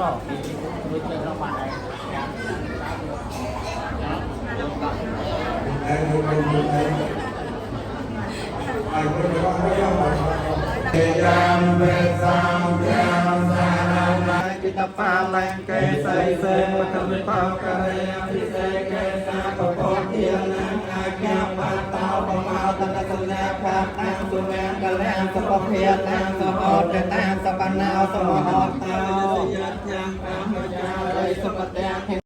จิตปาลังเกสายเสมัตมิปากะเรพิเศษเกสาปโพเทียนังอาแก้วปัตตาปมาตันตนะภาตังสุเมงกะแลงสปเพียตังสปอดตังสปนาวสมหตา